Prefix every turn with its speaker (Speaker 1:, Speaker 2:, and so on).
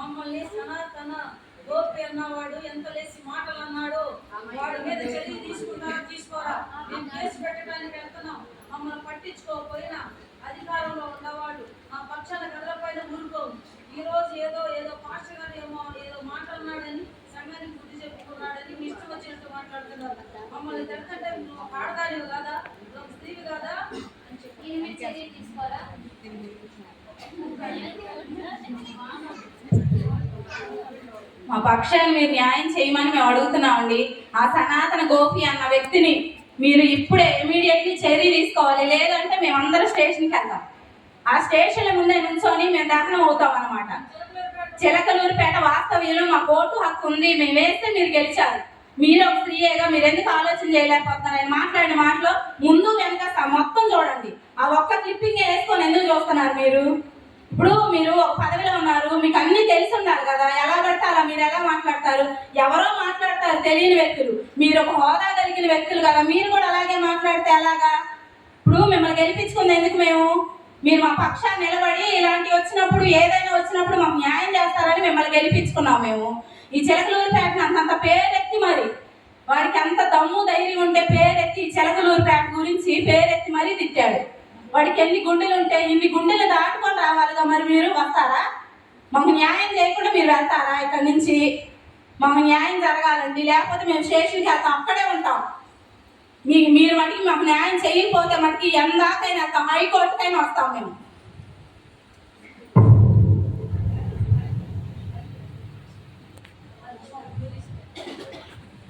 Speaker 1: మమ్మల్ని సనాతన గోపి అన్నవాడు ఎంత లేసి మాటలు అన్నాడు. వాడి మీద చర్య తీసుకుంటారా తీసుకోరా? మేము కేసు పెట్టడానికి వెళ్తున్నాం. మమ్మల్ని పట్టించుకోకపోయినా అధికారంలో ఉన్నవాడు మా పక్షాన కదలపైన ఊరుకోము. ఈ రోజు ఏదో ఏదో పాస్టర్ గారు ఏదో మాట్లాడినాడని సంఘానికి బుద్ధి చెప్పుకున్నాడని మీ ఇష్టం వచ్చినట్టు మాట్లాడుతున్నారు. మమ్మల్ని తిడుతుంటే నువ్వు ఒక ఆడదానివి కాదా, నువ్వు ఒక స్త్రీవి కాదా అని చెప్పి చర్య తీసుకోరా?
Speaker 2: మా పక్షాన్ని మీరు న్యాయం చేయమని మేము అడుగుతున్నామండి. ఆ సనాతన గోపి అన్న వ్యక్తిని మీరు ఇప్పుడే ఇమీడియట్లీ చర్య తీసుకోవాలి. లేదంటే మేమందరం స్టేషన్కి వెళ్తాం. ఆ స్టేషన్ల ముందే నుంచొని మేము దహనం అవుతాం అన్నమాట. చిలకలూరుపేట వాస్తవ్యంలో మా ఓటు హక్కు ఉంది. మేము వేస్తే మీరు గెలిచారు. మీరు ఒక స్త్రీయేగా మీరు ఎందుకు ఆలోచన చేయలేకపోతున్నారు? మాట్లాడిన మాటలో ముందు వెనక మొత్తం చూడండి. ఆ ఒక్క క్లిప్పింగ్ వేసుకొని ఎందుకు చూస్తున్నారు మీరు? ఇప్పుడు మీరు ఒక పదవిలో ఉన్నారు, మీకు అన్ని తెలిసి ఉన్నారు కదా. ఎలా పడతారా మీరు ఎలా మాట్లాడతారు? ఎవరో మాట్లాడతారు తెలియని వ్యక్తులు. మీరు ఒక హోదా కలిగిన వ్యక్తులు కదా, మీరు కూడా అలాగే మాట్లాడితే ఎలాగా? ఇప్పుడు మిమ్మల్ని గెలిపించుకుంది ఎందుకు మేము? మీరు మా పక్షాన్ని నిలబడి ఇలాంటివి వచ్చినప్పుడు ఏదైనా వచ్చినప్పుడు మాకు న్యాయం చేస్తారని మిమ్మల్ని గెలిపించుకున్నాం మేము. ఈ చిలకలూరుపేటను అంతంత పేరెత్తి మరి వాడికి అంత దమ్ము ధైర్యం ఉంటే పేరెత్తి చిలకలూరుపేట గురించి పేరెత్తి మరీ తిట్టాడు. వాడికి ఎన్ని గుండెలు ఉంటే ఇన్ని గుండెలు దాటుకొని రావాలిగా. మరి మీరు వస్తారా? మాకు న్యాయం చేయకుండా మీరు వెళ్తారా ఇక్కడి నుంచి? మాకు న్యాయం జరగాలండి, లేకపోతే మేము స్టేషన్కి వెళ్తాం, అక్కడే ఉంటాం. మీరు మటుకి మాకు న్యాయం చేయకపోతే మటుకి ఎందాకైనా వెళ్తాం, హైకోర్టుకైనా వస్తాం మేము.